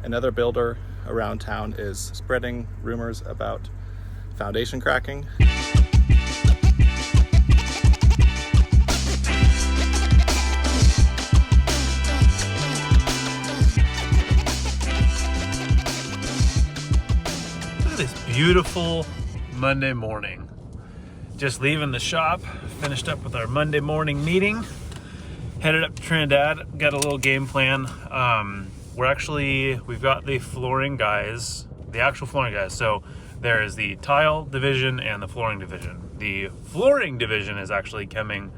another builder around town is spreading rumors about foundation cracking. Look at this beautiful Monday morning. Just leaving the shop, finished up with our Monday morning meeting, headed up to Trinidad, got a little game plan. We've got the flooring guys, the actual flooring guys. So there is the tile division and the flooring division. The flooring division is actually coming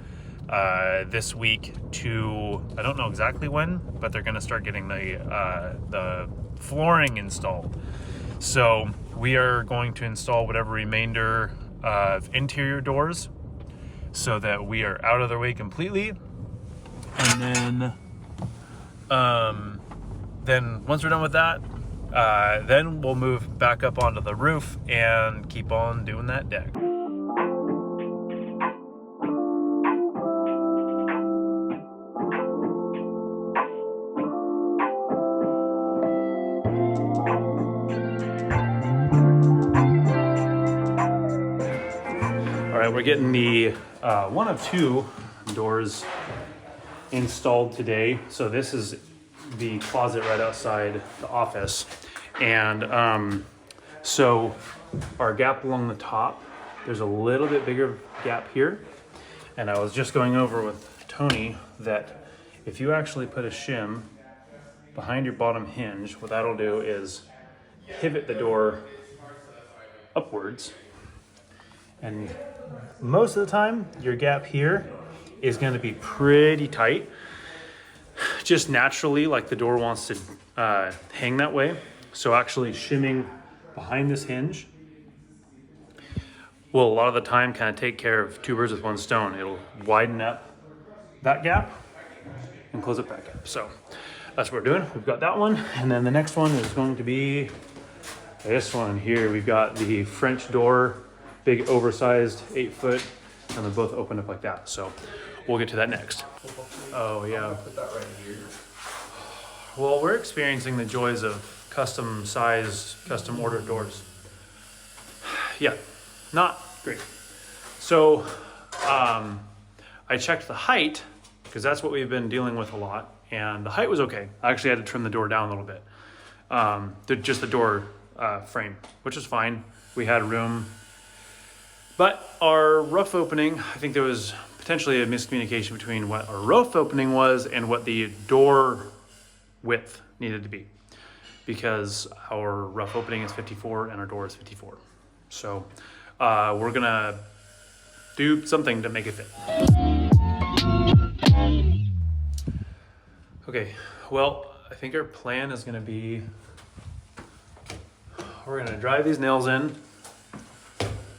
this week to, I don't know exactly when, but they're gonna start getting the flooring installed. So we are going to install whatever remainder of interior doors so that we are out of their way completely. And then once we're done with that, then we'll move back up onto the roof and keep on doing that deck. All right, we're getting the one of two doors installed today. So this is the closet right outside the office, and so our gap along the top, there's a little bit bigger gap here, and I was just going over with Tony that if you actually put a shim behind your bottom hinge, what that'll do is pivot the door upwards, and most of the time your gap here is going to be pretty tight, just naturally, like the door wants to hang that way. So actually shimming behind this hinge will a lot of the time kind of take care of two birds with one stone. It'll widen up that gap and close up that gap. So that's what we're doing. We've got that one, and then the next one is going to be this one here. We've got the French door, big oversized 8-foot, and they both open up like that. So we'll get to that next. Oh yeah. Put that right here. Well, we're experiencing the joys of custom sized, custom ordered doors. Yeah, not great. So I checked the height, because that's what we've been dealing with a lot, and the height was okay. I actually had to trim the door down a little bit. Just the door frame, which is fine. We had room. But our roof opening, I think there was potentially a miscommunication between what our roof opening was and what the door width needed to be, because our roof opening is 54 and our door is 54. So we're gonna do something to make it fit. Okay, well, I think our plan is gonna be, we're gonna drive these nails in.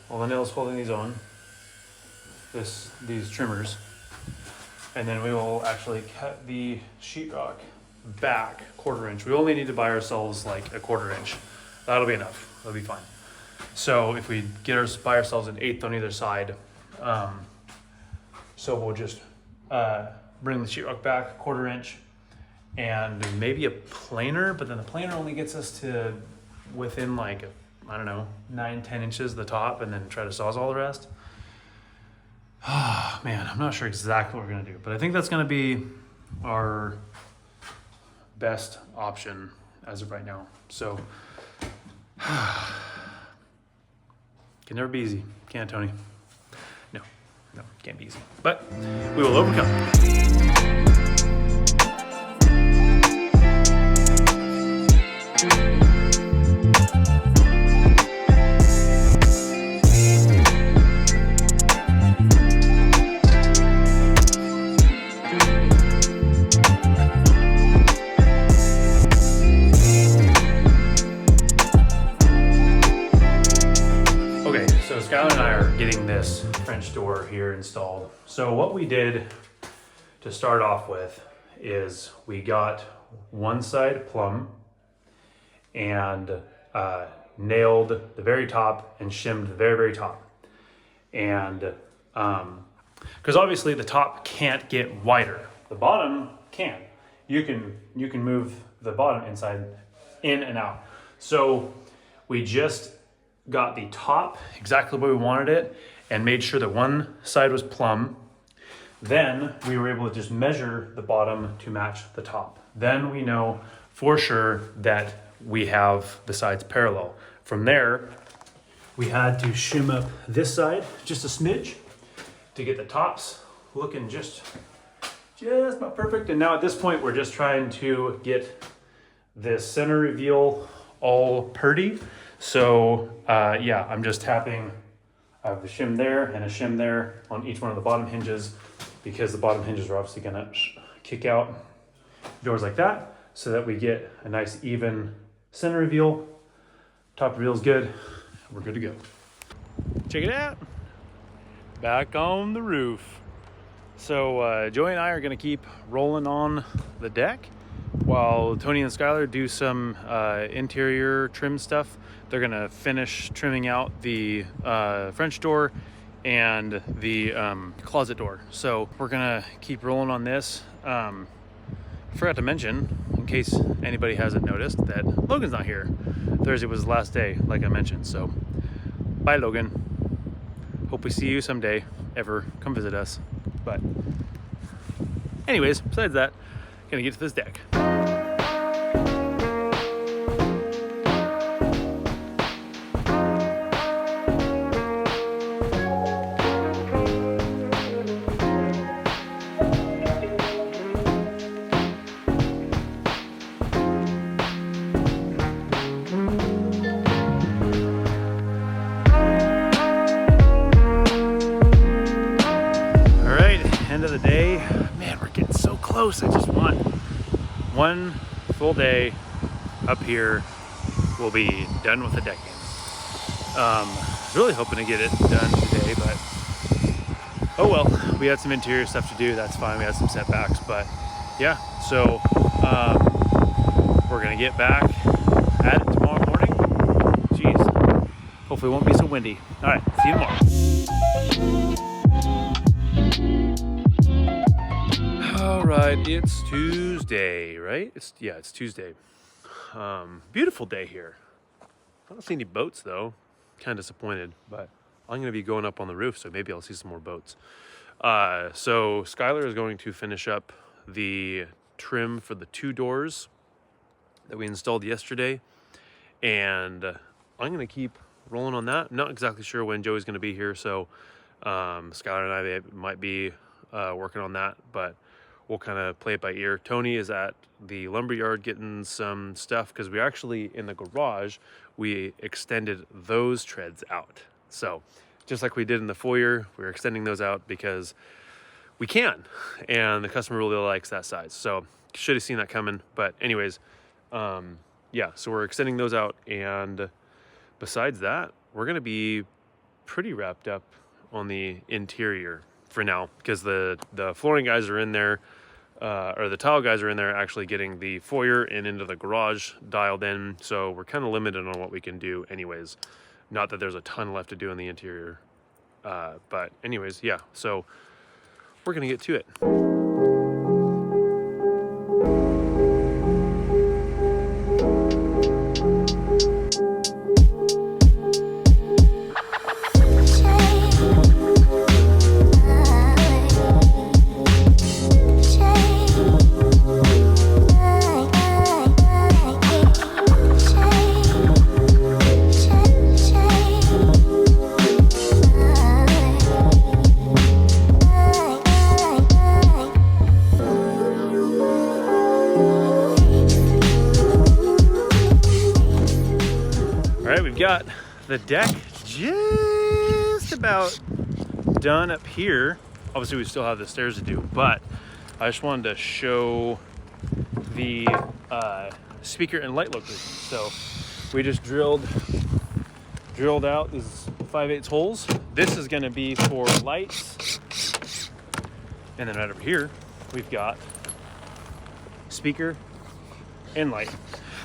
All the nails holding these on, these trimmers, and then we will actually cut the sheetrock back 1/4 inch. We only need to buy ourselves like a 1/4 inch. That'll be enough. That'll be fine. So if we buy ourselves an 1/8 on either side, so we'll just bring the sheetrock back 1/4 inch, and maybe a planer, but then the planer only gets us to within like I don't know, 9-10 inches the top, and then try to sawzall the rest. Oh man, I'm not sure exactly what we're gonna do, but I think that's gonna be our best option as of right now. So can never be easy, can it, Tony? No, can't be easy, but we will overcome. This French door here installed. So what we did to start off with is we got one side plumb and nailed the very top and shimmed the very, very top. And because obviously the top can't get wider, the bottom can. You can move the bottom inside in and out. So we just got the top exactly where we wanted it and made sure that one side was plumb. Then we were able to just measure the bottom to match the top. Then we know for sure that we have the sides parallel. From there, we had to shim up this side just a smidge to get the tops looking just about perfect. And now at this point, we're just trying to get this center reveal all purdy. So yeah, I'm just tapping. I have a shim there and a shim there on each one of the bottom hinges, because the bottom hinges are obviously gonna kick out doors like that, so that we get a nice even center reveal. Top reveal is good. We're good to go. Check it out. Back on the roof. So Joey and I are gonna keep rolling on the deck while Tony and Skylar do some interior trim stuff. They're gonna finish trimming out the French door and the closet door. So we're gonna keep rolling on this. Forgot to mention, in case anybody hasn't noticed, that Logan's not here. Thursday was his last day, like I mentioned. So bye, Logan. Hope we see you someday, ever come visit us. But anyways, besides that, gonna get to this deck. End of the day, man, we're getting so close. I just want one full day up here. We'll be done with the decking. Really hoping to get it done today, but oh well. We had some interior stuff to do. That's fine. We had some setbacks, but yeah. So we're gonna get back at it tomorrow morning. Jeez, hopefully it won't be so windy. All right, see you tomorrow. All right, it's Tuesday, right? It's Tuesday. Beautiful day here. I don't see any boats though. Kind of disappointed, but I'm gonna be going up on the roof, so maybe I'll see some more boats. So Skylar is going to finish up the trim for the 2 doors that we installed yesterday, and I'm gonna keep rolling on that. I'm not exactly sure when Joey's gonna be here, so Skylar and I might be working on that, but we'll kind of play it by ear. Tony is at the lumberyard getting some stuff, because we actually, in the garage, we extended those treads out. So just like we did in the foyer, we're extending those out because we can, and the customer really likes that size. So should have seen that coming. But anyways, yeah, so we're extending those out, and besides that, we're gonna be pretty wrapped up on the interior for now, because the flooring guys are in there, or the tile guys are in there actually getting the foyer and into the garage dialed in. So we're kind of limited on what we can do anyways. Not that there's a ton left to do in the interior. But anyways, yeah, so we're gonna get to it. Got the deck just about done up here. Obviously we still have the stairs to do, but I just wanted to show the speaker and light location. So we just drilled out these 5/8 holes. This is going to be for lights, and then right over here we've got speaker and light.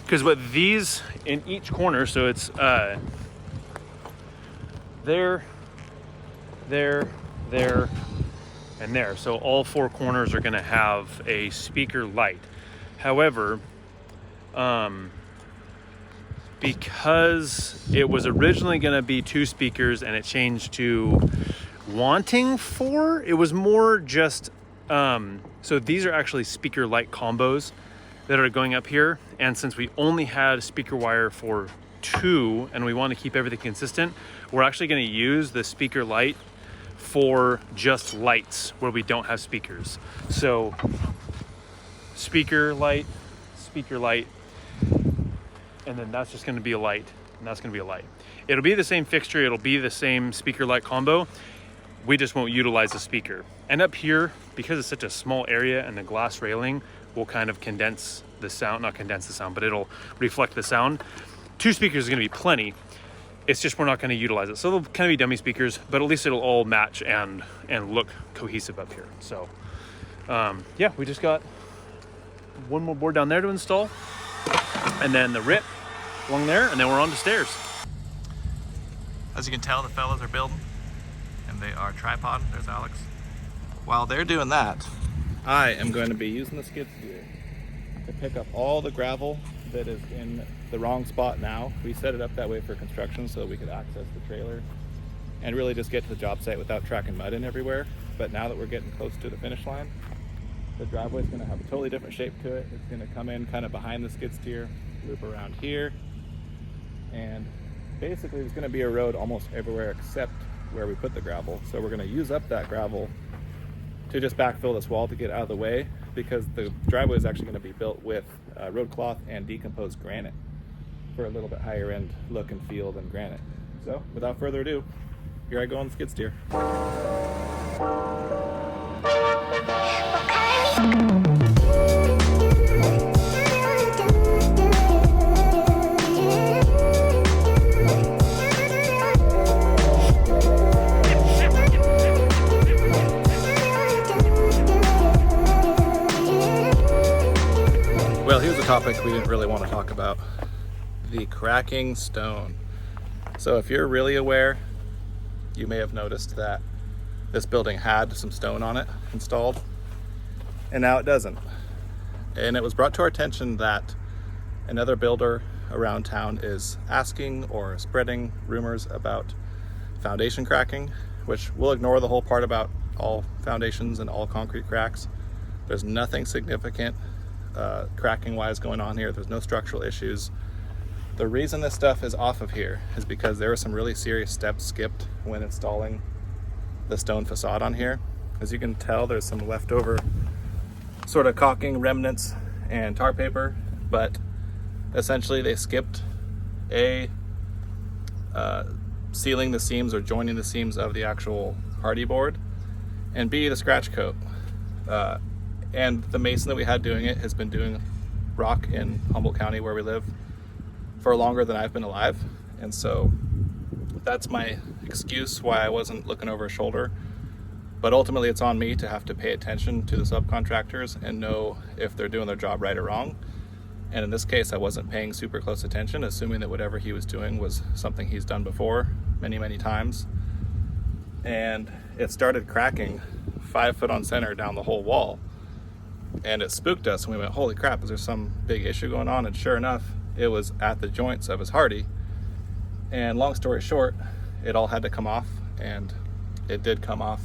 Because with these in each corner, so it's there, and there. So all 4 corners are gonna have a speaker light. However, because it was originally going to be 2 speakers and it changed to wanting 4. It was more just, so these are actually speaker light combos that are going up here. And since we only had speaker wire for 2 and we want to keep everything consistent, we're actually going to use the speaker light for just lights where we don't have speakers. So speaker light, and then that's just going to be a light, and that's going to be a light. It'll be the same fixture, it'll be the same speaker light combo. We just won't utilize the speaker. And up here, because it's such a small area and the glass railing will kind of condense the sound, not condense the sound, but it'll reflect the sound. 2 speakers is going to be plenty. It's just we're not going to utilize it. So they'll kind of be dummy speakers, but at least it'll all match and look cohesive up here. So yeah, we just got one more board down there to install, and then the rip along there, and then we're on the stairs. As you can tell, the fellas are building, and they are tripod. There's Alex. While they're doing that, I am going to be using the skid steer to pick up all the gravel that is in the wrong spot now. We set it up that way for construction so we could access the trailer and really just get to the job site without tracking mud in everywhere. But now that we're getting close to the finish line, the driveway is going to have a totally different shape to it. It's going to come in kind of behind the skid steer, loop around here, and basically there's going to be a road almost everywhere except where we put the gravel. So we're going to use up that gravel to just backfill this wall to get out of the way, because the driveway is actually going to be built with road cloth and decomposed granite for a little bit higher end look and feel than granite. So without further ado, here I go on the skid steer. Well, here's a topic we didn't really want to talk about: the cracking stone. So if you're really aware, you may have noticed that this building had some stone on it installed, and now it doesn't. And it was brought to our attention that another builder around town is asking or spreading rumors about foundation cracking, which we'll ignore the whole part about all foundations and all concrete cracks. There's nothing significant cracking wise going on here. There's no structural issues. The reason this stuff is off of here is because there were some really serious steps skipped when installing the stone facade on here. As you can tell, there's some leftover sort of caulking remnants and tar paper, but essentially they skipped sealing the seams or joining the seams of the actual hardy board, and B, the scratch coat. And the mason that we had doing it has been doing rock in Humboldt County, where we live, for longer than I've been alive. And so that's my excuse why I wasn't looking over his shoulder. But ultimately it's on me to have to pay attention to the subcontractors and know if they're doing their job right or wrong. And in this case, I wasn't paying super close attention, assuming that whatever he was doing was something he's done before many, many times. And it started cracking 5 foot on center down the whole wall. And it spooked us, and we went, holy crap, is there some big issue going on? And sure enough, it was at the joints of his hardy. And long story short, it all had to come off, and it did come off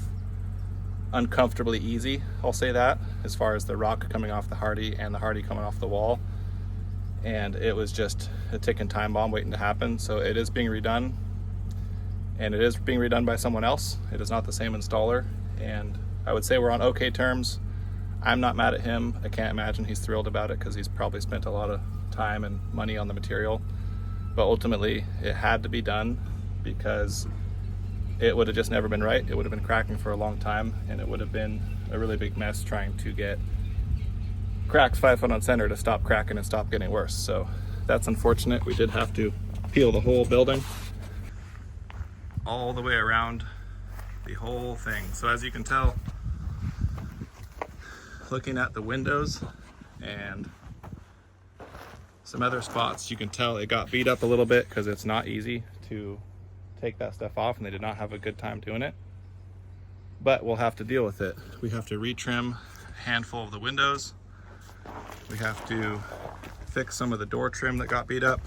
uncomfortably easy, I'll say that, as far as the rock coming off the hardy and the hardy coming off the wall. And it was just a ticking time bomb waiting to happen. So it is being redone, and it is being redone by someone else. It is not the same installer, and I would say we're on okay terms. I'm not mad at him. I can't imagine he's thrilled about it, because he's probably spent a lot of time and money on the material. But ultimately, it had to be done, because it would have just never been right. It would have been cracking for a long time, and it would have been a really big mess trying to get cracks 5 foot on center to stop cracking and stop getting worse. So that's unfortunate. We did have to peel the whole building all the way around the whole thing. So as you can tell, looking at the windows and some other spots, you can tell it got beat up a little bit, because it's not easy to take that stuff off, and they did not have a good time doing it. But we'll have to deal with it. We have to retrim a handful of the windows. We have to fix some of the door trim that got beat up.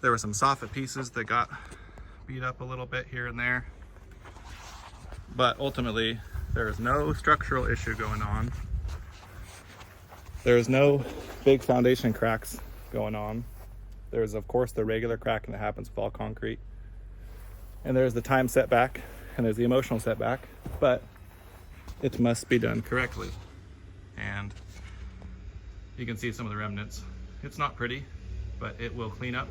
There were some soffit pieces that got beat up a little bit here and there. But ultimately, there is no structural issue going on. There is no big foundation cracks going on. There's, of course, the regular cracking that happens with all concrete. And there's the time setback, and there's the emotional setback, but it must be done correctly. And you can see some of the remnants. It's not pretty, but it will clean up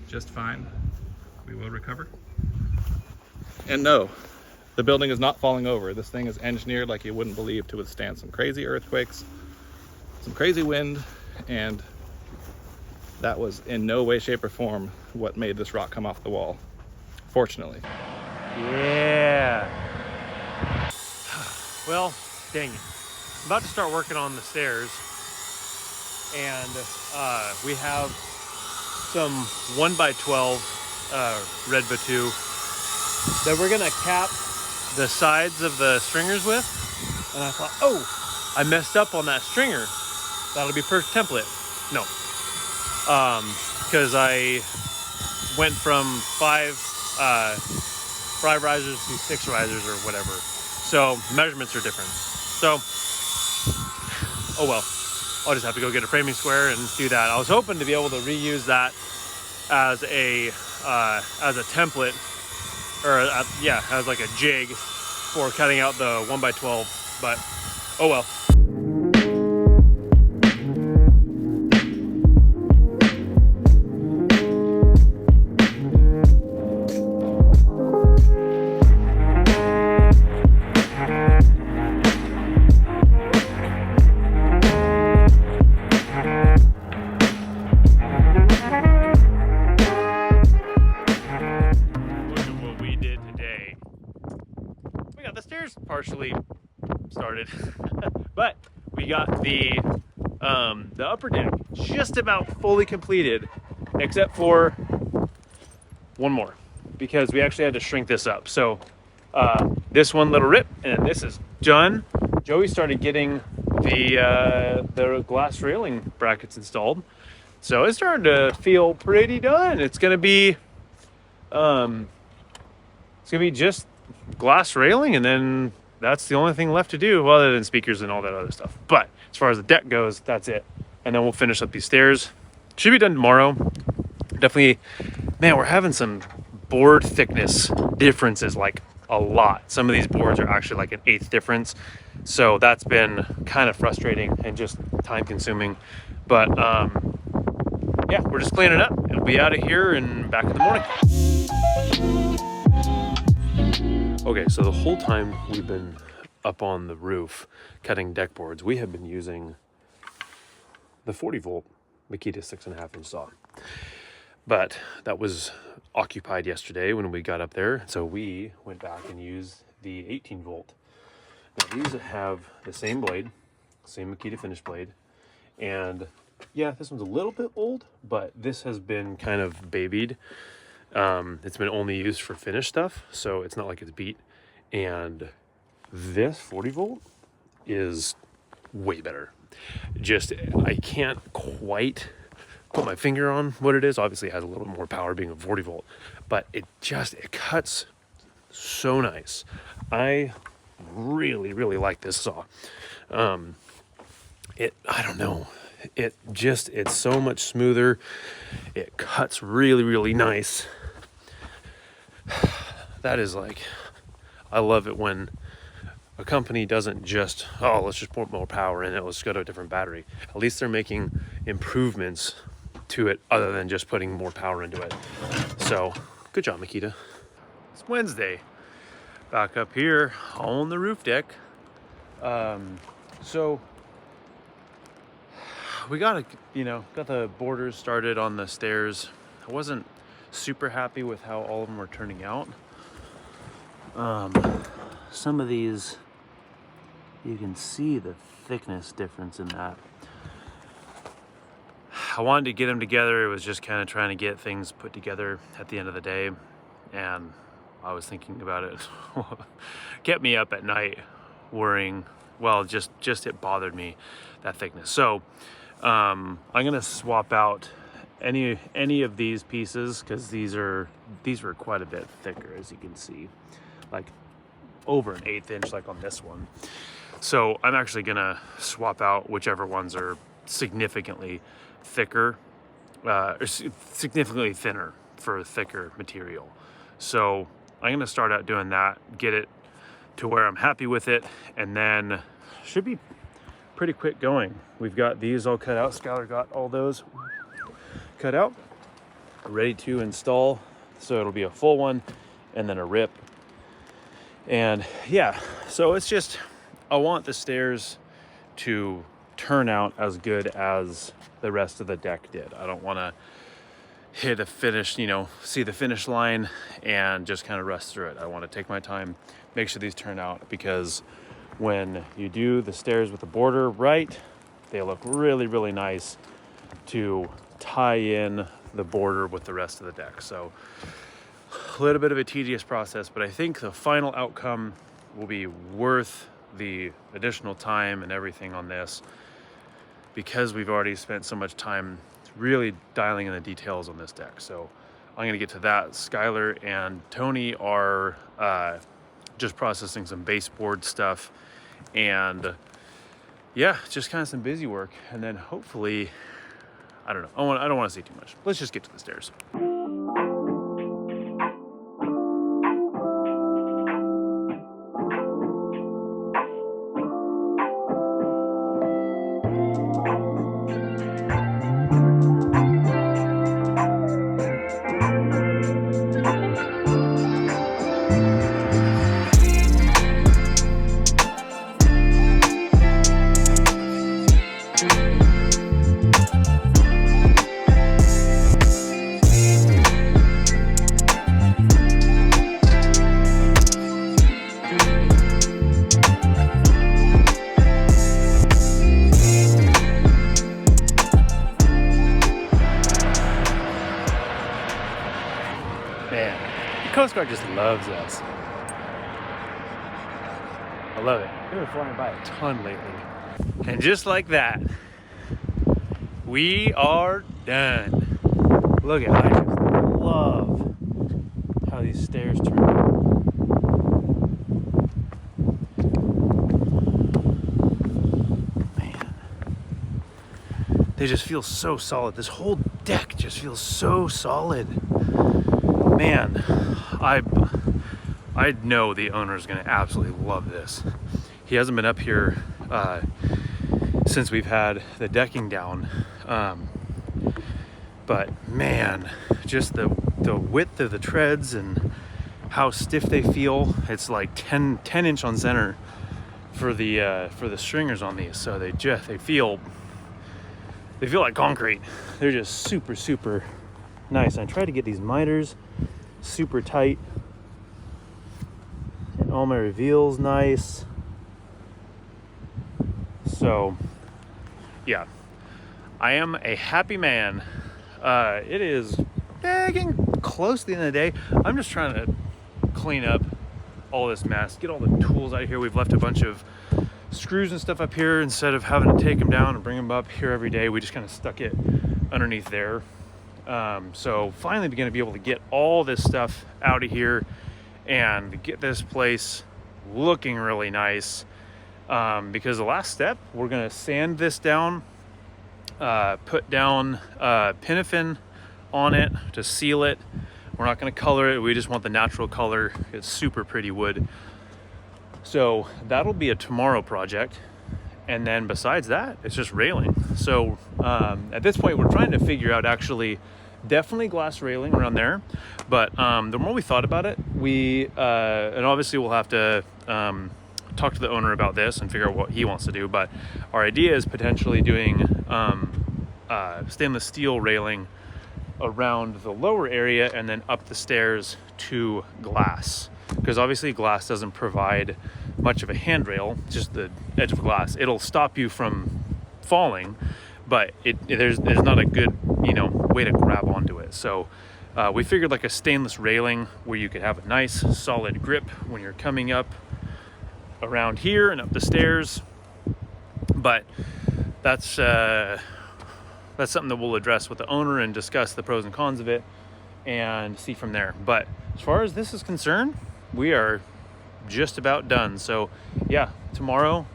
just fine. We will recover. And no, the building is not falling over. This thing is engineered like you wouldn't believe to withstand some crazy earthquakes, some crazy wind, and that was in no way, shape, or form what made this rock come off the wall, fortunately. Yeah. Well, dang it. I'm about to start working on the stairs, and we have some 1x12 red batu that we're gonna cap the sides of the stringers with. And I thought, oh, I messed up on that stringer. That'll be perfect template. No, because I went from five risers to 6 risers or whatever. So measurements are different. So, oh well, I'll just have to go get a framing square and do that. I was hoping to be able to reuse that as a template, or yeah, as like a jig for cutting out the 1x12, but oh well. Partially started, but we got the upper deck just about fully completed, except for one more, because we actually had to shrink this up. So this one little rip, and this is done. Joey started getting the glass railing brackets installed, so it's starting to feel pretty done. It's gonna be just glass railing, and then that's the only thing left to do, other than speakers and all that other stuff. But as far as the deck goes, that's it. And then we'll finish up these stairs. Should be done tomorrow. Definitely, man, we're having some board thickness differences, like a lot. Some of these boards are actually like an 1/8 difference. So that's been kind of frustrating and just time consuming. But yeah, we're just cleaning up. It'll be out of here and back in the morning. Okay, so the whole time we've been up on the roof cutting deck boards, we have been using the 40-volt Makita 6.5-inch saw. But that was occupied yesterday when we got up there, so we went back and used the 18-volt. Now these have the same blade, same Makita finish blade, and yeah, this one's a little bit old, but this has been kind of babied. It's been only used for finish stuff, so it's not like it's beat. And this 40-volt is way better. Just, I can't quite put my finger on what it is. Obviously it has a little more power being a 40-volt, but it cuts so nice. I really, really like this saw. I don't know. It's so much smoother. It cuts really, really nice. That is like, I love it when a company doesn't just, oh, let's just put more power in it, let's go to a different battery. At least they're making improvements to it other than just putting more power into it. So, good job, Makita. It's Wednesday. Back up here on the roof deck. So, we got the borders started on the stairs. I wasn't super happy with how all of them were turning out. Some of these, you can see the thickness difference in that. I wanted to get them together. It was just kind of trying to get things put together at the end of the day, and I was thinking about it. Kept me up at night worrying. Well, just it bothered me, that thickness. So I'm gonna swap out any of these pieces, because these were quite a bit thicker, as you can see, like over an 1/8 inch, like on this one. So I'm actually gonna swap out whichever ones are significantly thicker, or significantly thinner for thicker material. So I'm gonna start out doing that, get it to where I'm happy with it, and then should be pretty quick going. We've got these all cut out. Skylar got all those cut out, ready to install. So it'll be a full one and then a rip. And yeah, so it's just, I want the stairs to turn out as good as the rest of the deck did. I don't want to hit a finish, see the finish line and just kind of rust through it. I want to take my time, make sure these turn out, because when you do the stairs with the border right, they look really, really nice to tie in the border with the rest of the deck. So a little bit of a tedious process, but I think the final outcome will be worth the additional time and everything on this, because we've already spent so much time really dialing in the details on this deck. So I'm gonna get to that. Skylar and Tony are just processing some baseboard stuff, and yeah, just kind of some busy work. And then hopefully, I don't know, I don't want to say too much. Let's just get to the stairs. Coast Guard just loves us. I love it. They've been flying by a ton lately. And just like that, we are done. Look at it. I just love how these stairs turn out. Man. They just feel so solid. This whole deck just feels so solid. Man, I know the owner's gonna absolutely love this. He hasn't been up here since we've had the decking down, but man, just the width of the treads and how stiff they feel. It's like 10 inch on center for the stringers on these, so they feel like concrete. They're just super nice. I tried to get these miters super tight, and all my reveals nice. So yeah, I am a happy man. It is getting close to the end of the day. I'm just trying to clean up all this mess, get all the tools out of here. We've left a bunch of screws and stuff up here. Instead of having to take them down and bring them up here every day, we just kind of stuck it underneath there. So finally going to be able to get all this stuff out of here and get this place looking really nice. Because the last step, we're going to sand this down, put down paraffin on it to seal it. We're not going to color it. We just want the natural color. It's super pretty wood. So that'll be a tomorrow project. And then besides that, it's just railing. So at this point, we're trying to figure out actually definitely glass railing around there. But the more we thought about it, and obviously we'll have to talk to the owner about this and figure out what he wants to do. But our idea is potentially doing stainless steel railing around the lower area and then up the stairs to glass. Because obviously glass doesn't provide much of a handrail, just the edge of glass. It'll stop you from falling, but there's not a good way to grab onto it. So we figured like a stainless railing where you could have a nice solid grip when you're coming up around here and up the stairs. But that's that's something that we'll address with the owner and discuss the pros and cons of it and see from there. But as far as this is concerned, we are just about done. So yeah, tomorrow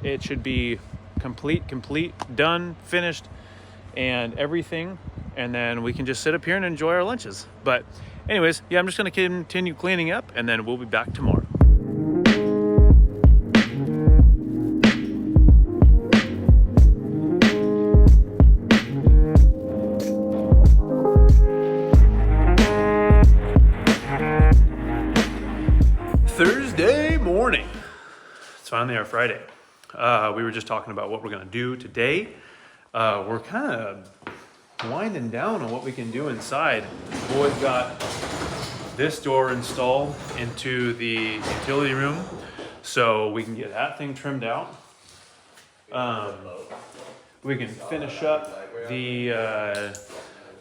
it should be complete, done, finished, and everything. And then we can just sit up here and enjoy our lunches. But anyways, yeah, I'm just gonna continue cleaning up, and then we'll be back tomorrow. Thursday morning. It's finally our Friday. We were just talking about what we're gonna do today. We're kind of winding down on what we can do inside. The boys got this door installed into the utility room, so we can get that thing trimmed out. We can finish up the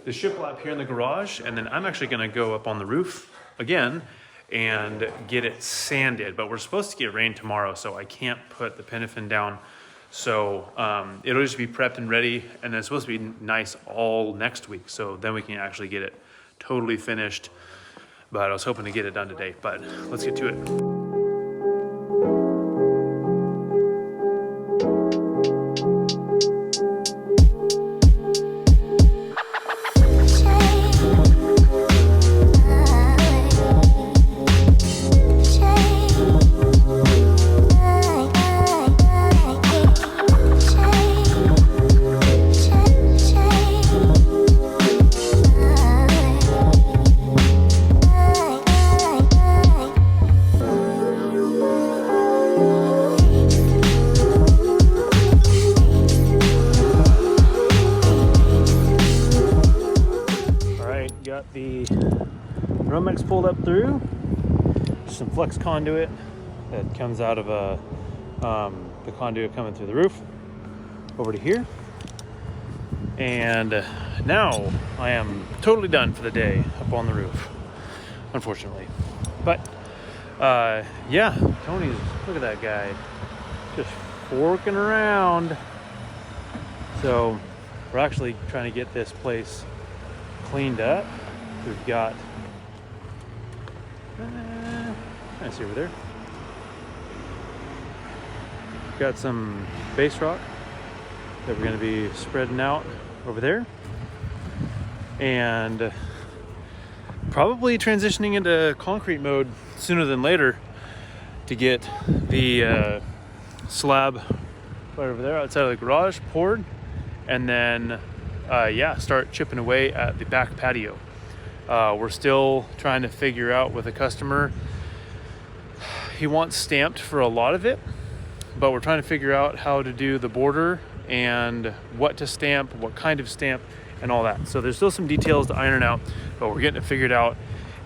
shiplap here in the garage, and then I'm actually gonna go up on the roof again and get it sanded, but we're supposed to get rain tomorrow, so I can't put the pinafin down. So it'll just be prepped and ready, and then it's supposed to be nice all next week, so then we can actually get it totally finished. But I was hoping to get it done today, but let's get to it. Got the Romex pulled up through, some flex conduit that comes out of the conduit coming through the roof over to here, and now I am totally done for the day up on the roof, unfortunately. But yeah, Tony's, look at that guy just forking around. So we're actually trying to get this place cleaned up. We've got, I see over there. Got some base rock that we're going to be spreading out over there, and probably transitioning into concrete mode sooner than later to get the slab right over there outside of the garage poured, and then yeah, start chipping away at the back patio. We're still trying to figure out with a customer. He wants stamped for a lot of it, but we're trying to figure out how to do the border and what to stamp, what kind of stamp, and all that. So there's still some details to iron out, but we're getting it figured out,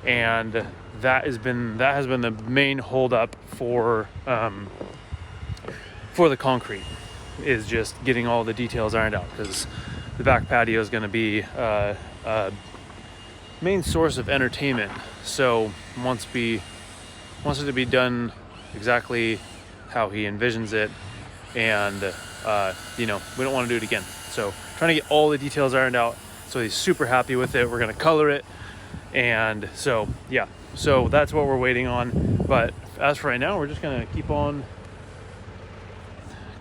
and that has been the main holdup for the concrete, is just getting all the details ironed out, because the back patio is going to be a main source of entertainment. So wants it to be done exactly how he envisions it, and you know, we don't want to do it again. So trying to get all the details ironed out, so he's super happy with it. We're going to color it, and so yeah, so that's what we're waiting on. But as for right now, we're just going to keep on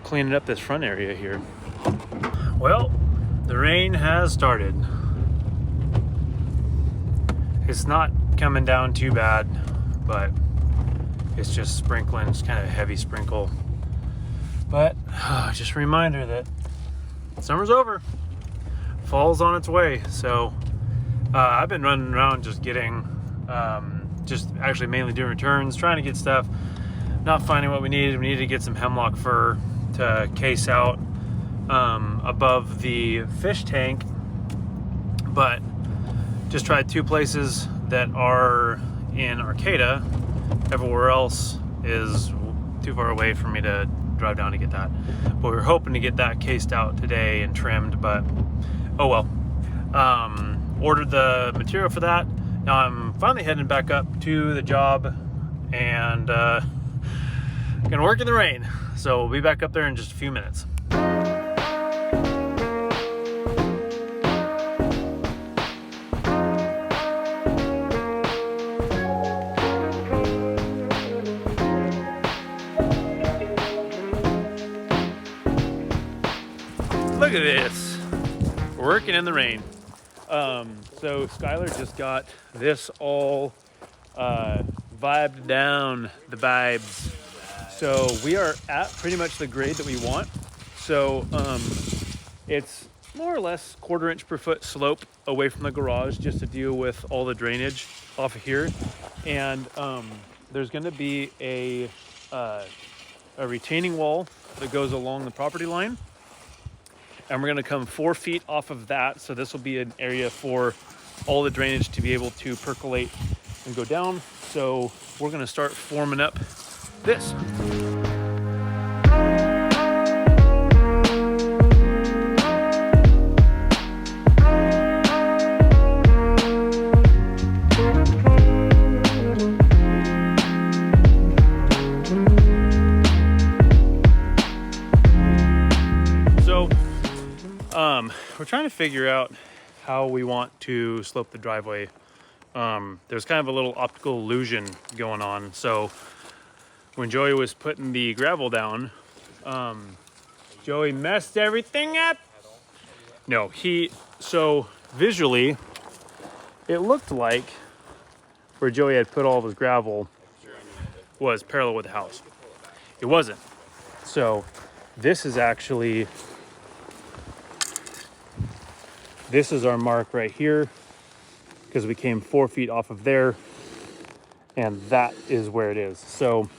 cleaning up this front area here. Well, the rain has started. It's not coming down too bad, but it's just sprinkling. It's kind of a heavy sprinkle. But just a reminder that summer's over. Fall's on its way. So I've been running around just getting, just actually mainly doing returns, trying to get stuff, not finding what we needed. We needed to get some hemlock fir to case out above the fish tank, but just tried two places that are in Arcata. Everywhere else is too far away for me to drive down to get that. But we were hoping to get that cased out today and trimmed, but oh well. Ordered the material for that. Now I'm finally heading back up to the job, and gonna work in the rain. So we'll be back up there in just a few minutes. at this. We're working in the rain. So Skylar just got this all vibed down, the vibes. So we are at pretty much the grade that we want. So it's more or less 1/4 inch per foot slope away from the garage just to deal with all the drainage off of here. And there's going to be a retaining wall that goes along the property line. And we're going to come 4 feet off of that. So this will be an area for all the drainage to be able to percolate and go down. So we're going to start forming up this. We're trying to figure out how we want to slope the driveway. There's kind of a little optical illusion going on. So when Joey was putting the gravel down, Joey messed everything up. No, so visually, it looked like where Joey had put all of his gravel was parallel with the house. It wasn't. So this is actually, this is our mark right here because we came 4 feet off of there, and that is where it is. So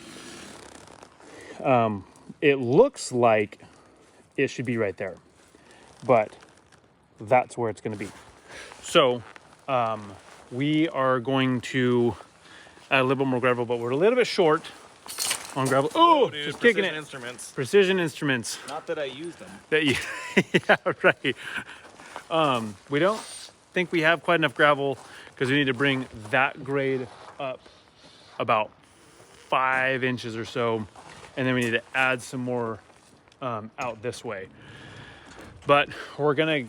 it looks like it should be right there, but that's where it's going to be. So we are going to add a little bit more gravel, but we're a little bit short on gravel. Oh, dude, just kicking it. Instruments. Precision instruments. Not that I use them. That you, yeah, right. We don't think we have quite enough gravel because we need to bring that grade up about 5 inches or so, and then we need to add some more out this way. But we're gonna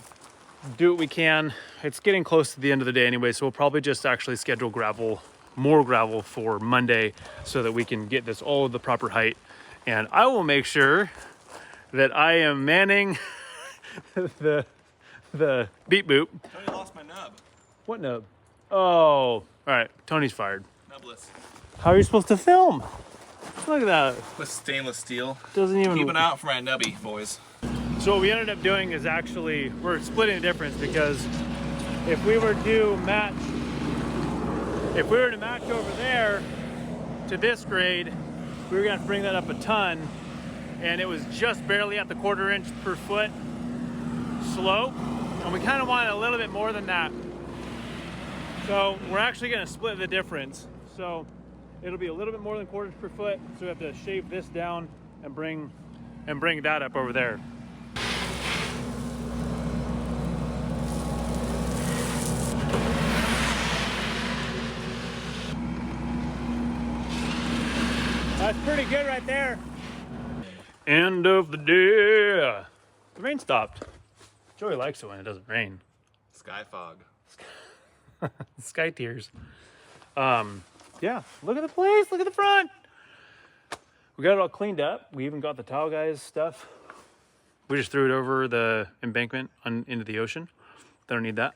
do what we can. It's getting close to the end of the day anyway, so we'll probably just actually schedule more gravel for Monday so that we can get this all the proper height. And I will make sure that I am manning the beep boop. Tony lost my nub. What nub? Oh, all right. Tony's fired. Nubless. How are you supposed to film? Look at that. With stainless steel. Doesn't even. Keep an eye out for my nubby, boys. So what we ended up doing is actually we're splitting the difference, because if we were to match over there to this grade, we were gonna have to bring that up a ton, and it was just barely at the 1/4 inch per foot slope, and we kind of wanted a little bit more than that. So we're actually gonna split the difference. So it'll be a little bit more than 1/4 inch per foot. So we have to shave this down and bring that up over there. That's pretty good right there. End of the day. The rain stopped. Joey likes it when it doesn't rain. Sky fog. Sky tears. Yeah, look at the place. Look at the front. We got it all cleaned up. We even got the tile guys stuff. We just threw it over the embankment into the ocean. They don't need that.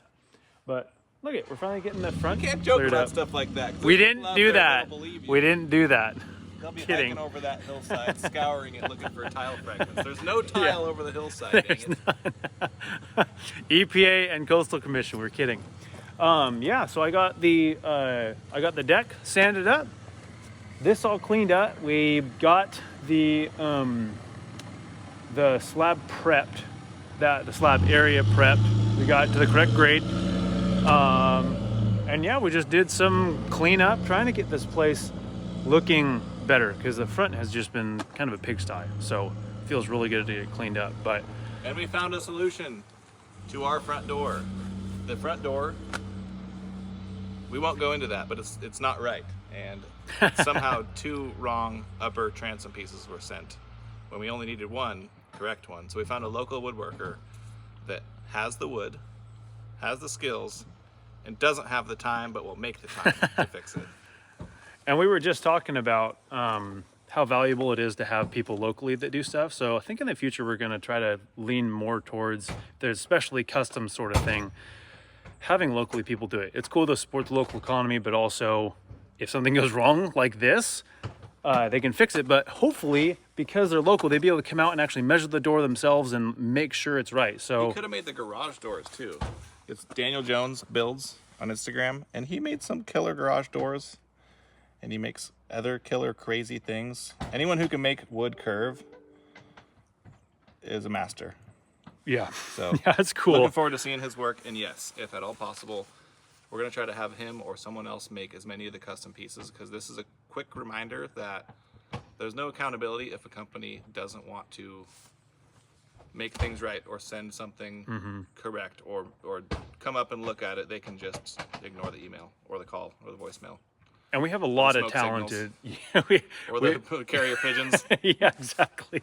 But look at, we're finally getting the front You can't joke cleared about up. stuff like that. We didn't do that. We didn't do that. They'll be Kidding. hiking over that hillside, scouring it, looking for tile fragments. There's no tile over the hillside. Dang it. EPA and Coastal Commission. We're kidding. Yeah. So I got the deck sanded up. This all cleaned up. We got the slab prepped. The slab area prepped. We got to the correct grade. And yeah, we just did some cleanup, trying to get this place looking better, because the front has just been kind of a pigsty. So it feels really good to get cleaned up. But And we found a solution to our front door. The front door, we won't go into that, but it's not right. And somehow 2 wrong upper transom pieces were sent when we only needed 1 correct one. So we found a local woodworker that has the wood, has the skills, and doesn't have the time, but will make the time to fix it. And we were just talking about how valuable it is to have people locally that do stuff. So I think in the future we're going to try to lean more towards, there's especially custom sort of thing, having locally people do it. It's cool to support the local economy, but also if something goes wrong like this, they can fix it. But hopefully, because they're local, they'd be able to come out and actually measure the door themselves and make sure it's right. So he could have made the garage doors too. It's Daniel Jones Builds on Instagram, and he made some killer garage doors, and he makes other killer crazy things. Anyone who can make wood curve is a master. yeah, So yeah, it's cool. Looking forward to seeing his work, and yes, if at all possible, we're gonna try to have him or someone else make as many of the custom pieces, because this is a quick reminder that there's no accountability if a company doesn't want to make things right or send something correct or come up and look at it. They can just ignore the email or the call or the voicemail. And we have a lot of smoke talented, Or the carrier pigeons. yeah, exactly.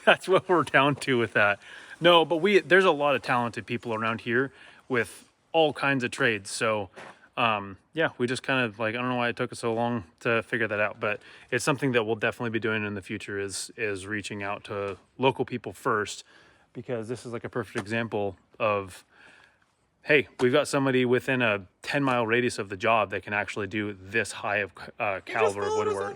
That's what we're down to with that. No, but there's a lot of talented people around here with all kinds of trades. So, yeah, we just kind of like, I don't know why it took us so long to figure that out, but it's something that we'll definitely be doing in the future is reaching out to local people first, because this is like a perfect example of, hey, we've got somebody within a 10-mile radius of the job that can actually do this high of caliber of woodwork.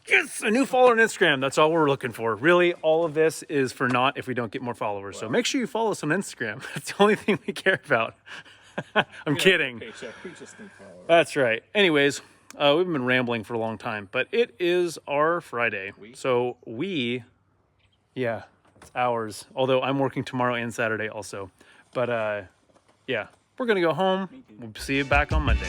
Yes, a new follower on Instagram. That's all we're looking for. Really, all of this is for naught if we don't get more followers. So make sure you follow us on Instagram. That's the only thing we care about. I'm kidding. Paycheck. We just need followers. That's right. Anyways, we've been rambling for a long time, but it is our Friday. So yeah, it's ours. Although I'm working tomorrow and Saturday also. But yeah, we're going to go home. We'll see you back on Monday.